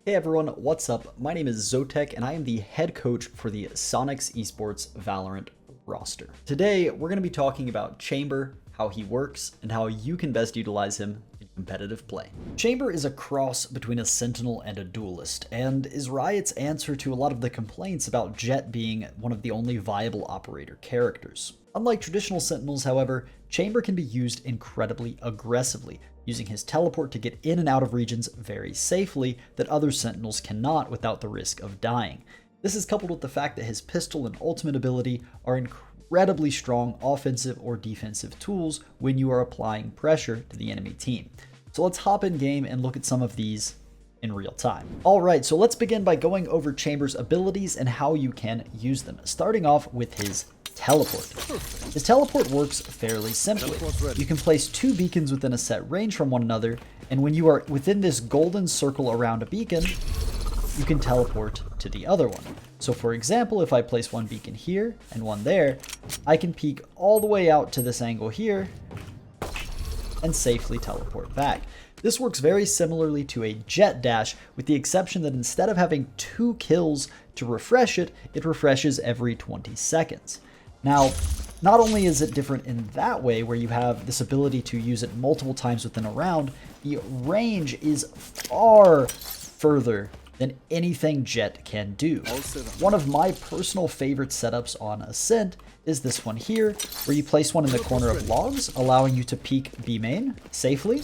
Hey everyone, what's up? My name is Zotek and I am the head coach for the Soniqs Esports Valorant roster. Today, we're going to be talking about Chamber, how he works, and how you can best utilize him in competitive play. Chamber is a cross between a Sentinel and a Duelist, and is Riot's answer to a lot of the complaints about Jett being one of the only viable operator characters. Unlike traditional Sentinels, however, Chamber can be used incredibly aggressively, using his teleport to get in and out of regions very safely that other Sentinels cannot without the risk of dying. This is coupled with the fact that his pistol and ultimate ability are incredibly strong offensive or defensive tools when you are applying pressure to the enemy team. So let's hop in game and look at some of these in real time. Alright, so let's begin by going over Chamber's abilities and how you can use them, starting off with his teleport. His teleport works fairly simply. You can place two beacons within a set range from one another, and when you are within this golden circle around a beacon, you can teleport to the other one. So for example, if I place one beacon here and one there, I can peek all the way out to this angle here and safely teleport back. This works very similarly to a Jett dash, with the exception that instead of having 2 kills to refresh it, it refreshes every 20 seconds. Now, not only is it different in that way, where you have this ability to use it multiple times within a round, the range is far further than anything Jett can do. One of my personal favorite setups on Ascent is this one here, where you place one in the corner of logs, allowing you to peek B main safely,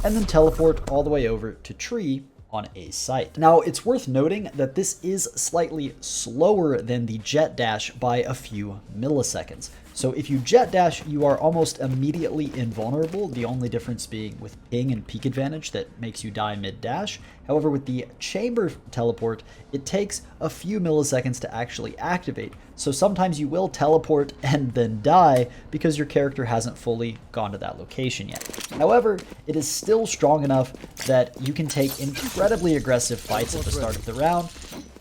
and then teleport all the way over to tree on a site. Now, it's worth noting that this is slightly slower than the Jett dash by a few milliseconds. So if you Jett dash, you are almost immediately invulnerable, the only difference being with ping and peek advantage that makes you die mid-dash. However, with the Chamber teleport, it takes a few milliseconds to actually activate, so sometimes you will teleport and then die because your character hasn't fully gone to that location yet. However, it is still strong enough that you can take incredibly aggressive fights at the start of the round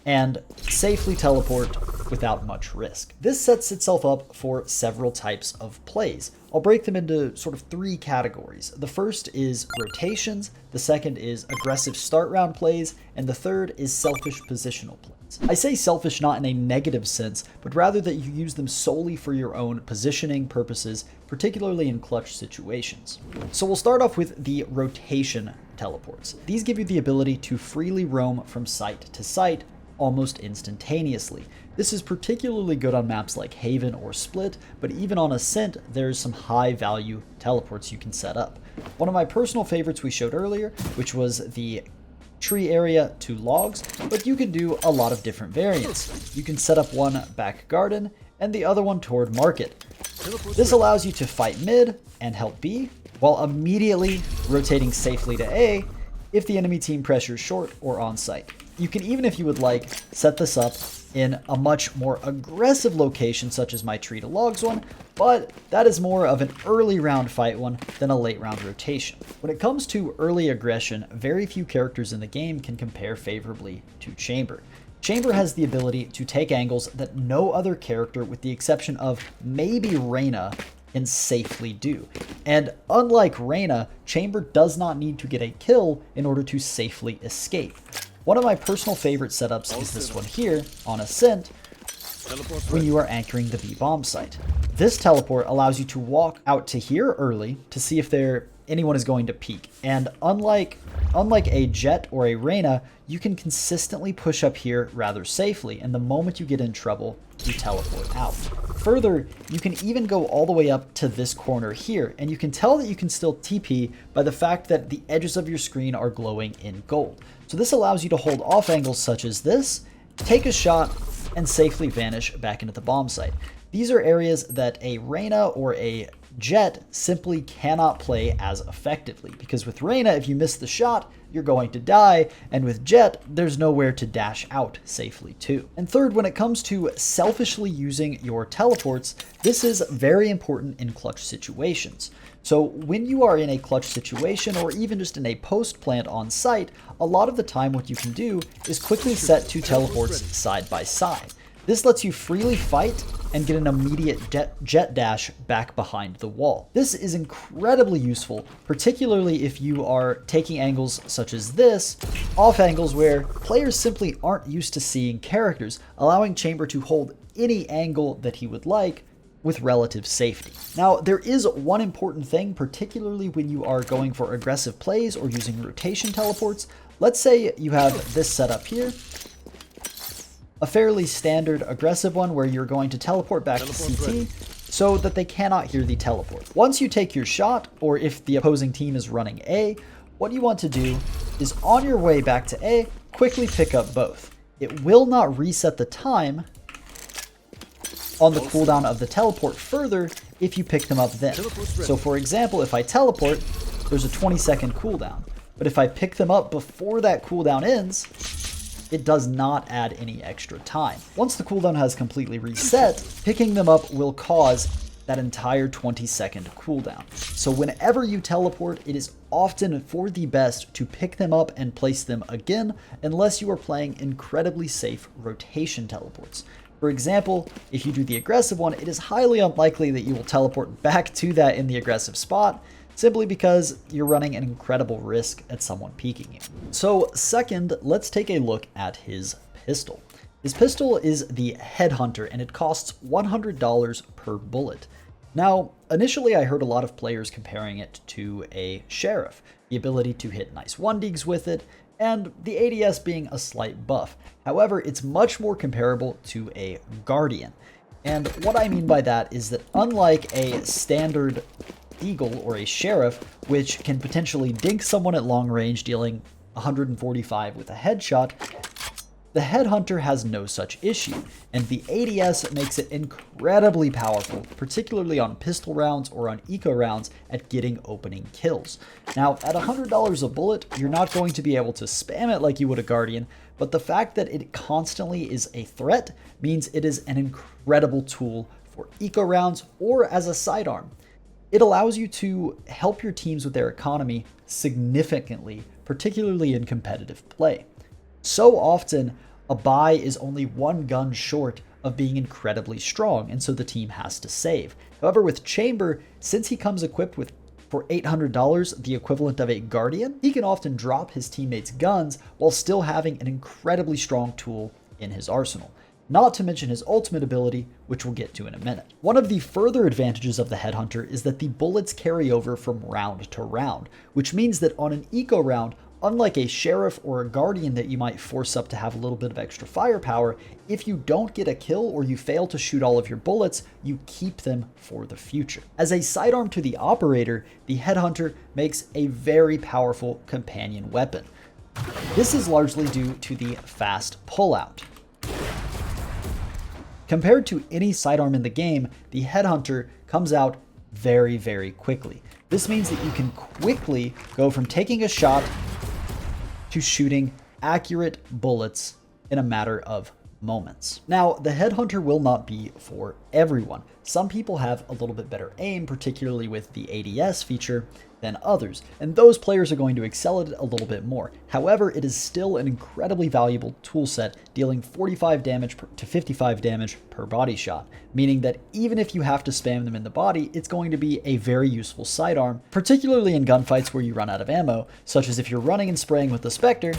and safely teleport without much risk. This sets itself up for several types of plays. I'll break them into sort of 3 categories. The first is rotations, the second is aggressive start round plays, and the third is selfish positional plays. I say selfish not in a negative sense, but rather that you use them solely for your own positioning purposes, particularly in clutch situations. So we'll start off with the rotation teleports. These give you the ability to freely roam from site to site almost instantaneously. This is particularly good on maps like Haven or Split, but even on Ascent, there's some high value teleports you can set up. One of my personal favorites we showed earlier, which was the tree area to logs, but you can do a lot of different variants. You can set up one back garden and the other one toward market. This allows you to fight mid and help B, while immediately rotating safely to A if the enemy team pressures short or on site. You can even, if you would like, set this up in a much more aggressive location, such as my tree to logs one, but that is more of an early round fight one than a late round rotation. When it comes to early aggression, very few characters in the game can compare favorably to Chamber. Chamber has the ability to take angles that no other character, with the exception of maybe Reyna, can safely do. And unlike Reyna, Chamber does not need to get a kill in order to safely escape. One of my personal favorite setups is this one here on Ascent when you are anchoring the B bomb site. This teleport allows you to walk out to here early to see if anyone is going to peek. And unlike a Jett or a Reyna, you can consistently push up here rather safely, and the moment you get in trouble, you teleport out. Further, you can even go all the way up to this corner here, and you can tell that you can still TP by the fact that the edges of your screen are glowing in gold. So this allows you to hold off angles such as this, take a shot, and safely vanish back into the bomb site. These are areas that a Reyna or a Jett simply cannot play as effectively, because with Reyna, if you miss the shot, you're going to die, and with Jett, there's nowhere to dash out safely to. And third, when it comes to selfishly using your teleports, this is very important in clutch situations. So when you are in a clutch situation, or even just in a post plant on site, a lot of the time what you can do is quickly set 2 teleports side by side. This lets you freely fight and get an immediate jet dash back behind the wall. This is incredibly useful, particularly if you are taking angles such as this, off angles where players simply aren't used to seeing characters, allowing Chamber to hold any angle that he would like with relative safety. Now, there is one important thing, particularly when you are going for aggressive plays or using rotation teleports. Let's say you have this setup here, a fairly standard aggressive one where you're going to teleport back to CT so that they cannot hear the teleport. Once you take your shot, or if the opposing team is running A, what you want to do is on your way back to A, quickly pick up both. It will not reset the time on the cooldown of the teleport further if you pick them up then. So for example, if I teleport, there's a 20-second cooldown. But if I pick them up before that cooldown ends, it does not add any extra time. Once the cooldown has completely reset, picking them up will cause that entire 20-second cooldown. So whenever you teleport, it is often for the best to pick them up and place them again, unless you are playing incredibly safe rotation teleports. For example, if you do the aggressive one, it is highly unlikely that you will teleport back to that in the aggressive spot, simply because you're running an incredible risk at someone peeking you. So second, let's take a look at his pistol. His pistol is the Headhunter, and it costs $100 per bullet. Now, initially I heard a lot of players comparing it to a Sheriff, the ability to hit nice 1-digs with it, and the ADS being a slight buff. However, it's much more comparable to a Guardian. And what I mean by that is that unlike a standard Eagle or a Sheriff, which can potentially dink someone at long range, dealing 145 with a headshot, the Headhunter has no such issue, and the ADS makes it incredibly powerful, particularly on pistol rounds or on eco rounds at getting opening kills. Now, at $100 a bullet, you're not going to be able to spam it like you would a Guardian, but the fact that it constantly is a threat means it is an incredible tool for eco rounds or as a sidearm. It allows you to help your teams with their economy significantly, particularly in competitive play. So often, a buy is only one gun short of being incredibly strong, and so the team has to save. However, with Chamber, since he comes equipped with, for $800, the equivalent of a Guardian, he can often drop his teammates' guns while still having an incredibly strong tool in his arsenal. Not to mention his ultimate ability, which we'll get to in a minute. One of the further advantages of the Headhunter is that the bullets carry over from round to round, which means that on an eco round, unlike a Sheriff or a Guardian that you might force up to have a little bit of extra firepower, if you don't get a kill or you fail to shoot all of your bullets, you keep them for the future. As a sidearm to the operator, the Headhunter makes a very powerful companion weapon. This is largely due to the fast pullout. Compared to any sidearm in the game, the Headhunter comes out very, very quickly. This means that you can quickly go from taking a shot to shooting accurate bullets in a matter of moments. Now, the Headhunter will not be for everyone. Some people have a little bit better aim, particularly with the ADS feature, than others, and those players are going to excel at it a little bit more. However, it is still an incredibly valuable toolset, dealing 45 damage to 55 damage per body shot, meaning that even if you have to spam them in the body, it's going to be a very useful sidearm, particularly in gunfights where you run out of ammo, such as if you're running and spraying with the Spectre,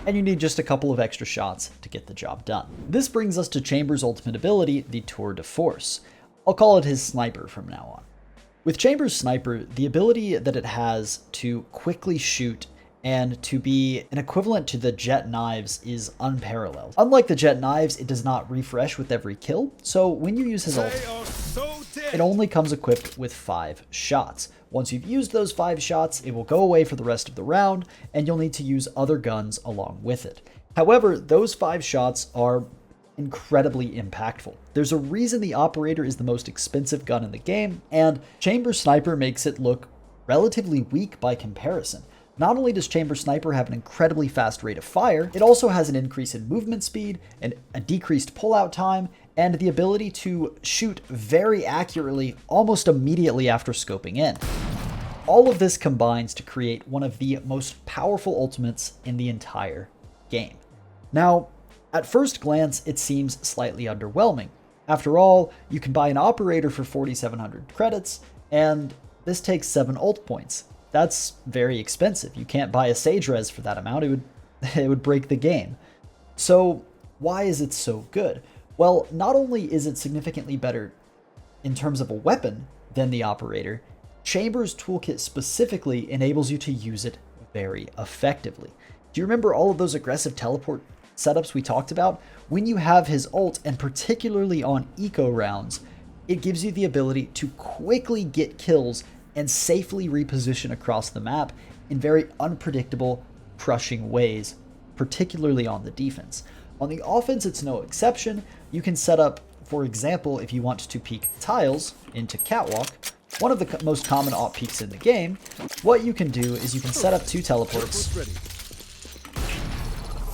and you need just a couple of extra shots to get the job done. This brings us to Chamber's ultimate ability, the Tour de Force. I'll call it his sniper from now on. With Chamber's sniper, the ability that it has to quickly shoot and to be an equivalent to the jet knives is unparalleled. Unlike the jet knives, it does not refresh with every kill, so when you use his ult, it only comes equipped with 5 shots. Once you've used those 5 shots, it will go away for the rest of the round, and you'll need to use other guns along with it. However, those 5 shots are incredibly impactful. There's a reason the operator is the most expensive gun in the game, and Chamber Sniper makes it look relatively weak by comparison. Not only does Chamber Sniper have an incredibly fast rate of fire, it also has an increase in movement speed, and a decreased pullout time, and the ability to shoot very accurately almost immediately after scoping in. All of this combines to create one of the most powerful ultimates in the entire game. Now, At first glance, it seems slightly underwhelming. After all, you can buy an operator for 4,700 credits, and this takes 7 ult points. That's very expensive. You can't buy a Sage Res for that amount. It would break the game. So why is it so good? Well, not only is it significantly better in terms of a weapon than the operator, Chamber's toolkit specifically enables you to use it very effectively. Do you remember all of those aggressive teleport setups we talked about? When you have his ult, and particularly on eco rounds, it gives you the ability to quickly get kills and safely reposition across the map in very unpredictable, crushing ways, particularly on the defense. On the offense, it's no exception. You can set up, for example, if you want to peek tiles into Catwalk, one of the most common op peeks in the game, what you can do is you can set up 2 teleports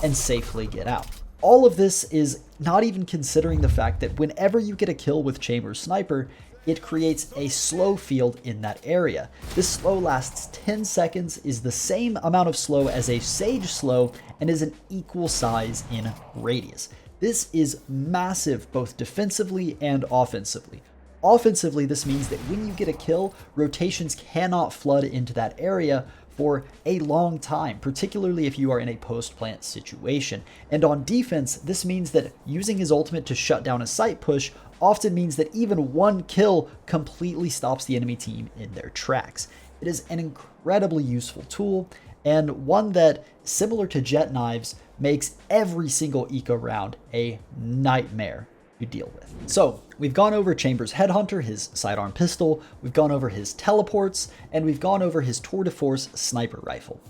and safely get out. All of this is not even considering the fact that whenever you get a kill with Chamber's sniper, it creates a slow field in that area. This slow lasts 10 seconds, is the same amount of slow as a Sage slow, and is an equal size in radius. This is massive both defensively and offensively. Offensively, this means that when you get a kill, rotations cannot flood into that area for a long time, particularly if you are in a post-plant situation. And on defense, this means that using his ultimate to shut down a site push often means that even one kill completely stops the enemy team in their tracks. It is an incredibly useful tool, and one that, similar to Jet Knives, makes every single eco round a nightmare to deal with. So we've gone over Chamber's Headhunter, his sidearm pistol, we've gone over his teleports, and we've gone over his tour de force sniper rifle.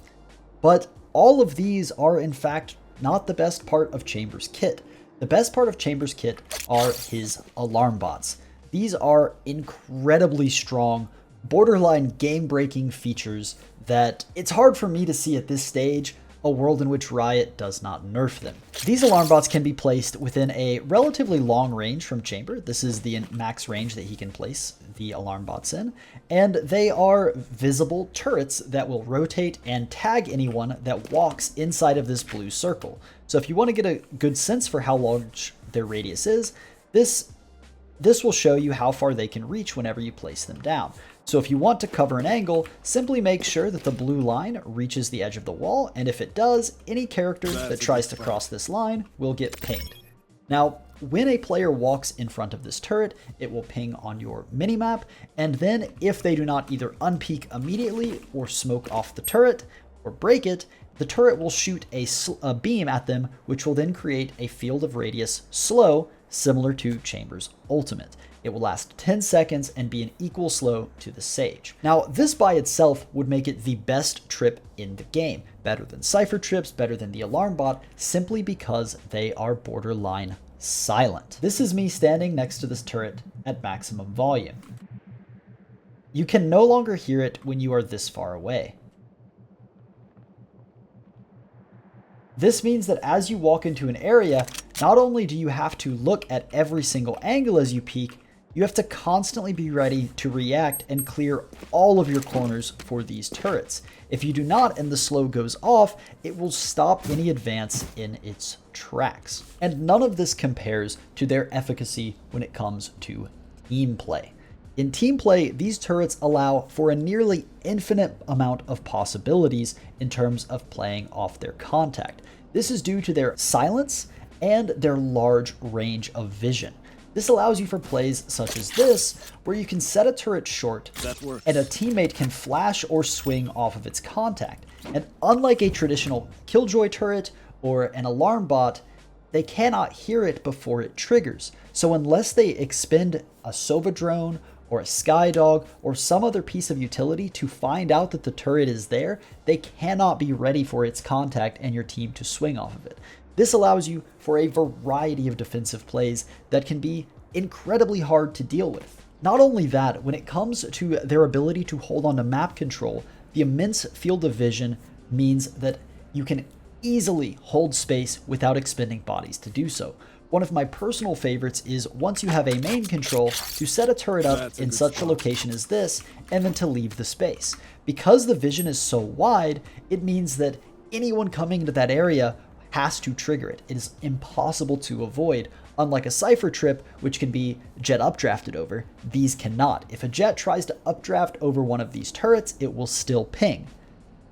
But all of these are in fact not the best part of Chamber's kit. The best part of Chamber's kit are his alarm bots. These are incredibly strong, borderline game-breaking features that it's hard for me to see at this stage a world in which Riot does not nerf them. These alarm bots can be placed within a relatively long range from Chamber. This is the max range that he can place the alarm bots in, and they are visible turrets that will rotate and tag anyone that walks inside of this blue circle. So if you want to get a good sense for how large their radius is, this will show you how far they can reach whenever you place them down. So if you want to cover an angle, simply make sure that the blue line reaches the edge of the wall, and if it does, any character that tries to cross this line will get pinged. Now, when a player walks in front of this turret, it will ping on your minimap, and then if they do not either unpeak immediately or smoke off the turret or break it, the turret will shoot a beam at them, which will then create a field of radius slow, similar to Chamber's ultimate. It will last 10 seconds and be an equal slow to the Sage. Now, this by itself would make it the best trip in the game. Better than Cypher trips, better than the alarm bot, simply because they are borderline silent. This is me standing next to this turret at maximum volume. You can no longer hear it when you are this far away. This means that as you walk into an area, not only do you have to look at every single angle as you peek, you have to constantly be ready to react and clear all of your corners for these turrets. If you do not and the slow goes off, it will stop any advance in its tracks. And none of this compares to their efficacy when it comes to team play. In team play, these turrets allow for a nearly infinite amount of possibilities in terms of playing off their contact. This is due to their silence and their large range of vision. This allows you for plays such as this, where you can set a turret short and a teammate can flash or swing off of its contact. And unlike a traditional Killjoy turret or an alarm bot, they cannot hear it before it triggers. So unless they expend a Sova drone or a Skydog or some other piece of utility to find out that the turret is there, they cannot be ready for its contact and your team to swing off of it. This allows you for a variety of defensive plays that can be incredibly hard to deal with. Not only that, when it comes to their ability to hold on to map control, the immense field of vision means that you can easily hold space without expending bodies to do so. One of my personal favorites is once you have a main control to set a turret up in such a location as this and then to leave the space. Because the vision is so wide, it means that anyone coming into that area has to trigger it. It is impossible to avoid. Unlike a Cypher trip, which can be jet updrafted over, these cannot. If a jet tries to updraft over one of these turrets, it will still ping.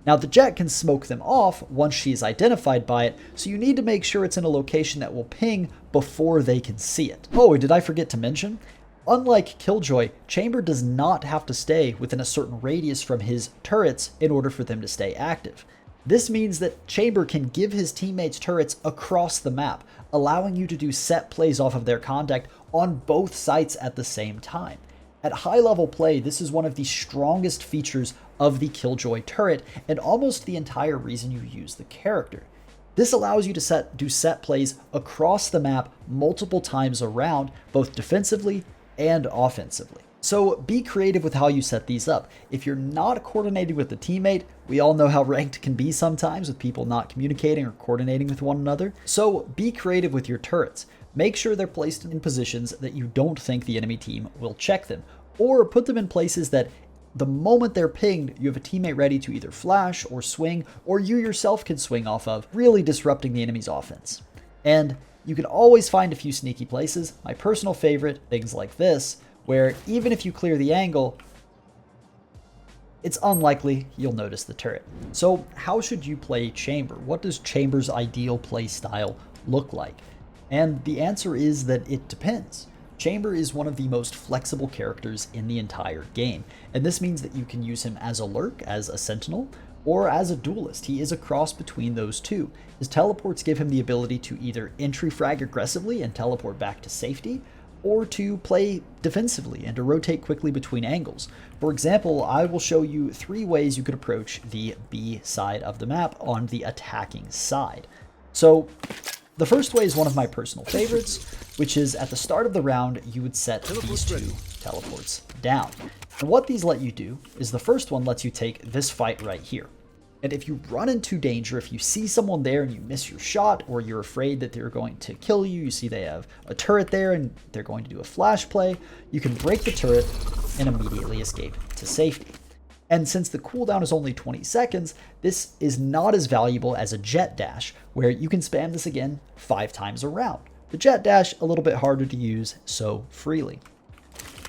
Now the jet can smoke them off once she is identified by it, so you need to make sure it's in a location that will ping before they can see it. Oh, did I forget to mention? Unlike Killjoy, Chamber does not have to stay within a certain radius from his turrets in order for them to stay active. This means that Chamber can give his teammates turrets across the map, allowing you to do set plays off of their contact on both sites at the same time. At high level play, this is one of the strongest features of the Killjoy turret and almost the entire reason you use the character. This allows you to do set plays across the map multiple times around, both defensively and offensively. So be creative with how you set these up. If you're not coordinating with the teammate, we all know how ranked can be sometimes with people not communicating or coordinating with one another. So be creative with your turrets. Make sure they're placed in positions that you don't think the enemy team will check them, or put them in places that the moment they're pinged, you have a teammate ready to either flash or swing, or you yourself can swing off of, really disrupting the enemy's offense. And you can always find a few sneaky places. My personal favorite, things like this, where even if you clear the angle, it's unlikely you'll notice the turret. So how should you play Chamber? What does Chamber's ideal play style look like? And the answer is that it depends. Chamber is one of the most flexible characters in the entire game, and this means that you can use him as a lurk, as a sentinel, or as a duelist. He is a cross between those two. His teleports give him the ability to either entry frag aggressively and teleport back to safety, or to play defensively and to rotate quickly between angles. For example, I will show you 3 ways you could approach the B side of the map on the attacking side. So the first way is one of my personal favorites, which is at the start of the round, you would set these 2 teleports down. And what these let you do is the first one lets you take this fight right here. And if you run into danger, if you see someone there and you miss your shot, or you're afraid that they're going to kill you, you see they have a turret there and they're going to do a flash play, you can break the turret and immediately escape to safety. And since the cooldown is only 20 seconds, this is not as valuable as a jet dash, where you can spam this again 5 times a round. The jet dash, a little bit harder to use so freely.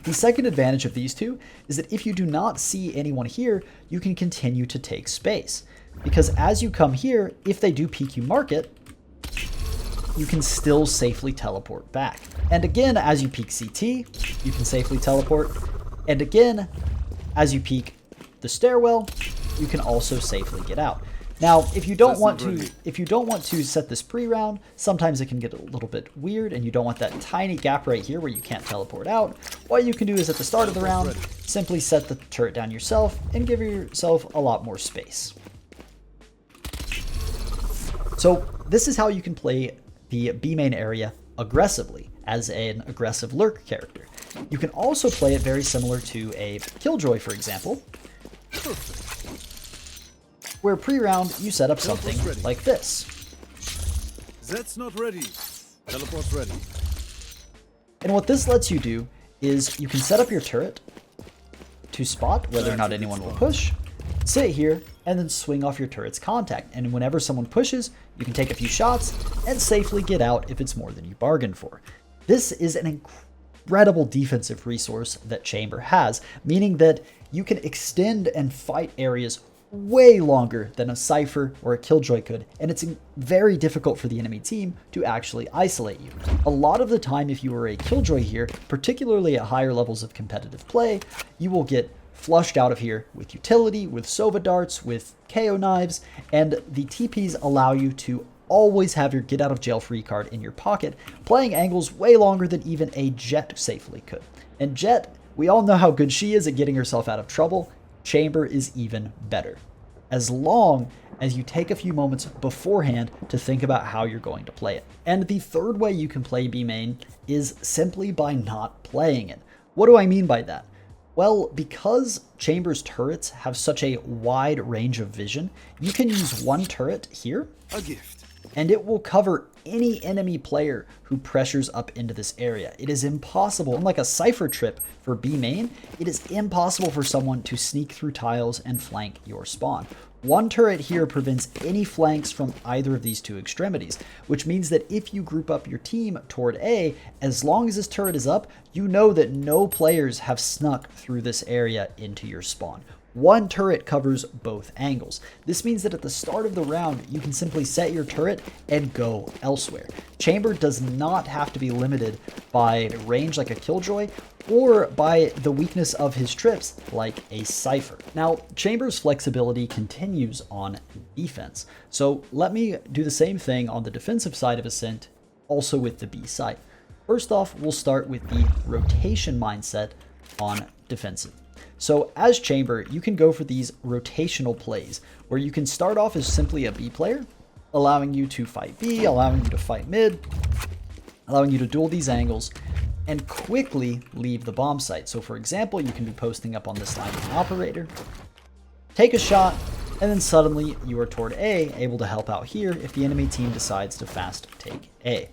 The second advantage of these 2 is that if you do not see anyone here, you can continue to take space. Because as you come here, if they do PQ market, you can still safely teleport back. And again, as you peek CT, you can safely teleport. And again, as you peek the stairwell, you can also safely get out. Now, if you don't want to set this pre-round, sometimes it can get a little bit weird and you don't want that tiny gap right here where you can't teleport out. What you can do is at the start of the round, simply set the turret down yourself and give yourself a lot more space. So this is how you can play the B main area aggressively as an aggressive lurk character. You can also play it very similar to a Killjoy, for example, where pre-round you set up something like this. That's not ready. Teleport's ready. And what this lets you do is you can set up your turret to spot whether or not anyone will push, sit here, and then swing off your turret's contact. And whenever someone pushes, you can take a few shots and safely get out if it's more than you bargained for. This is an incredible defensive resource that Chamber has, meaning that you can extend and fight areas way longer than a Cypher or a Killjoy could, and it's very difficult for the enemy team to actually isolate you. A lot of the time, if you are a Killjoy here, particularly at higher levels of competitive play, you will get flushed out of here with utility, with Sova darts, with KO knives, and the TPs allow you to always have your get out of jail free card in your pocket, playing angles way longer than even a Jet safely could. And Jet, we all know how good she is at getting herself out of trouble. Chamber is even better, as long as you take a few moments beforehand to think about how you're going to play it. And the third way you can play B main is simply by not playing it. What do I mean by that? Well, because Chamber's turrets have such a wide range of vision, you can use one turret here, A gift. and it will cover any enemy player who pressures up into this area. It is impossible, unlike a Cypher trip for B main, it is impossible for someone to sneak through tiles and flank your spawn. One turret here prevents any flanks from either of these two extremities, which means that if you group up your team toward A, as long as this turret is up, you know that no players have snuck through this area into your spawn. One turret covers both angles. This means that at the start of the round, you can simply set your turret and go elsewhere. Chamber does not have to be limited by range like a Killjoy or by the weakness of his trips like a Cypher. Now, Chamber's flexibility continues on defense. So let me do the same thing on the defensive side of Ascent, also with the B side. First off, we'll start with the rotation mindset on defensive. So as Chamber, you can go for these rotational plays where you can start off as simply a B player, allowing you to fight B, allowing you to fight mid, allowing you to duel these angles, and quickly leave the bomb site. So for example, you can be posting up on this line with an operator, take a shot, and then suddenly you are toward A, able to help out here if the enemy team decides to fast take A.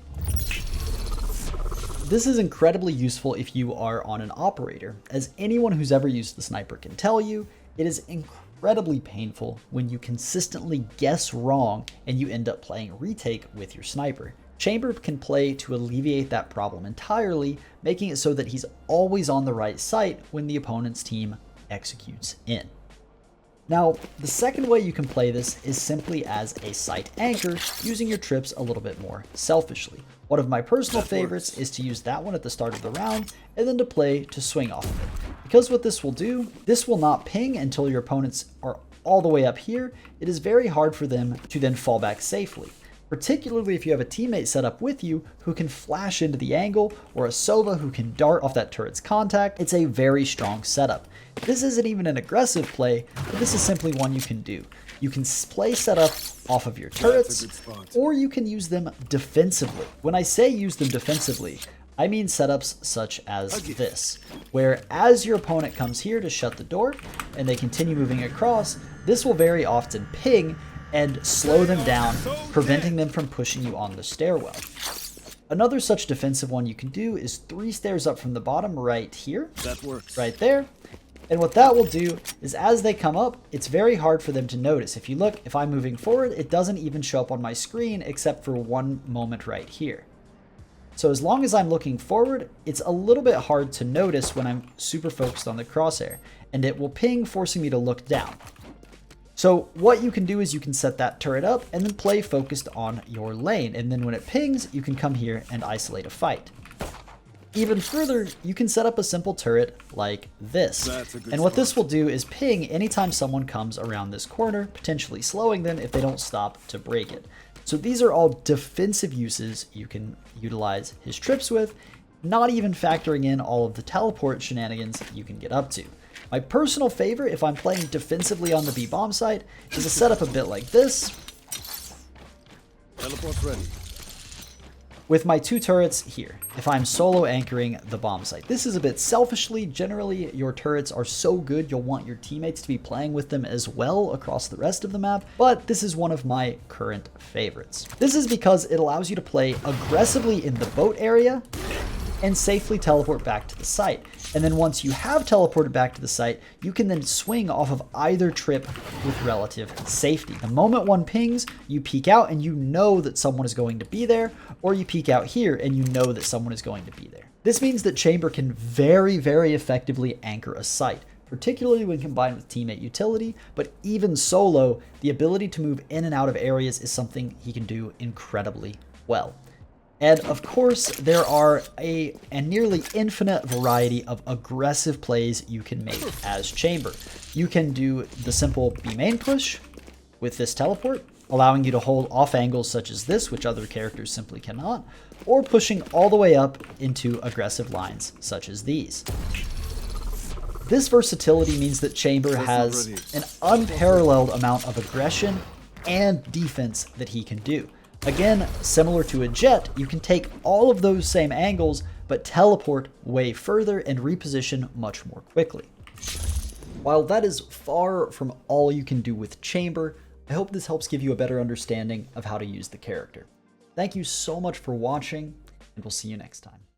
This is incredibly useful if you are on an operator. As anyone who's ever used the sniper can tell you, it is incredibly painful when you consistently guess wrong and you end up playing retake with your sniper. Chamber can play to alleviate that problem entirely, making it so that he's always on the right site when the opponent's team executes in. Now, the second way you can play this is simply as a site anchor, using your trips a little bit more selfishly. One of my personal favorites is to use that one at the start of the round, and then to play to swing off of it. Because what this will do, this will not ping until your opponents are all the way up here. It is very hard for them to then fall back safely, particularly if you have a teammate set up with you who can flash into the angle, or a Sova who can dart off that turret's contact. It's a very strong setup. This isn't even an aggressive play, but this is simply one you can do. You can play setup off of your turrets, or you can use them defensively. When I say use them defensively, I mean setups such as this, where as your opponent comes here to shut the door, and they continue moving across, this will very often ping and slow them down, preventing them from pushing you on the stairwell. Another such defensive one you can do is 3 stairs up from the bottom right here. That works. Right there. And what that will do is as they come up, it's very hard for them to notice. If you look, if I'm moving forward, it doesn't even show up on my screen except for one moment right here. So as long as I'm looking forward, it's a little bit hard to notice when I'm super focused on the crosshair, and it will ping, forcing me to look down. So what you can do is you can set that turret up and then play focused on your lane. And then when it pings, you can come here and isolate a fight. Even further, you can set up a simple turret like this. And what this will do is ping anytime someone comes around this corner, potentially slowing them if they don't stop to break it. So these are all defensive uses you can utilize his trips with, not even factoring in all of the teleport shenanigans you can get up to. My personal favorite, if I'm playing defensively on the B bomb site, is a setup a bit like this. Teleport ready. With my 2 turrets here, if I'm solo anchoring the bomb site. This is a bit selfishly. Generally, your turrets are so good you'll want your teammates to be playing with them as well across the rest of the map, but this is one of my current favorites. This is because it allows you to play aggressively in the boat area and safely teleport back to the site. And then once you have teleported back to the site, you can then swing off of either trip with relative safety. The moment one pings, you peek out and you know that someone is going to be there, or you peek out here and you know that someone is going to be there. This means that Chamber can very, very effectively anchor a site, particularly when combined with teammate utility, but even solo, the ability to move in and out of areas is something he can do incredibly well. And of course, there are a nearly infinite variety of aggressive plays you can make as Chamber. You can do the simple B main push with this teleport, allowing you to hold off angles such as this, which other characters simply cannot, or pushing all the way up into aggressive lines such as these. This versatility means that Chamber has an unparalleled amount of aggression and defense that he can do. Again, similar to a Jet, you can take all of those same angles, but teleport way further and reposition much more quickly. While that is far from all you can do with Chamber, I hope this helps give you a better understanding of how to use the character. Thank you so much for watching, and we'll see you next time.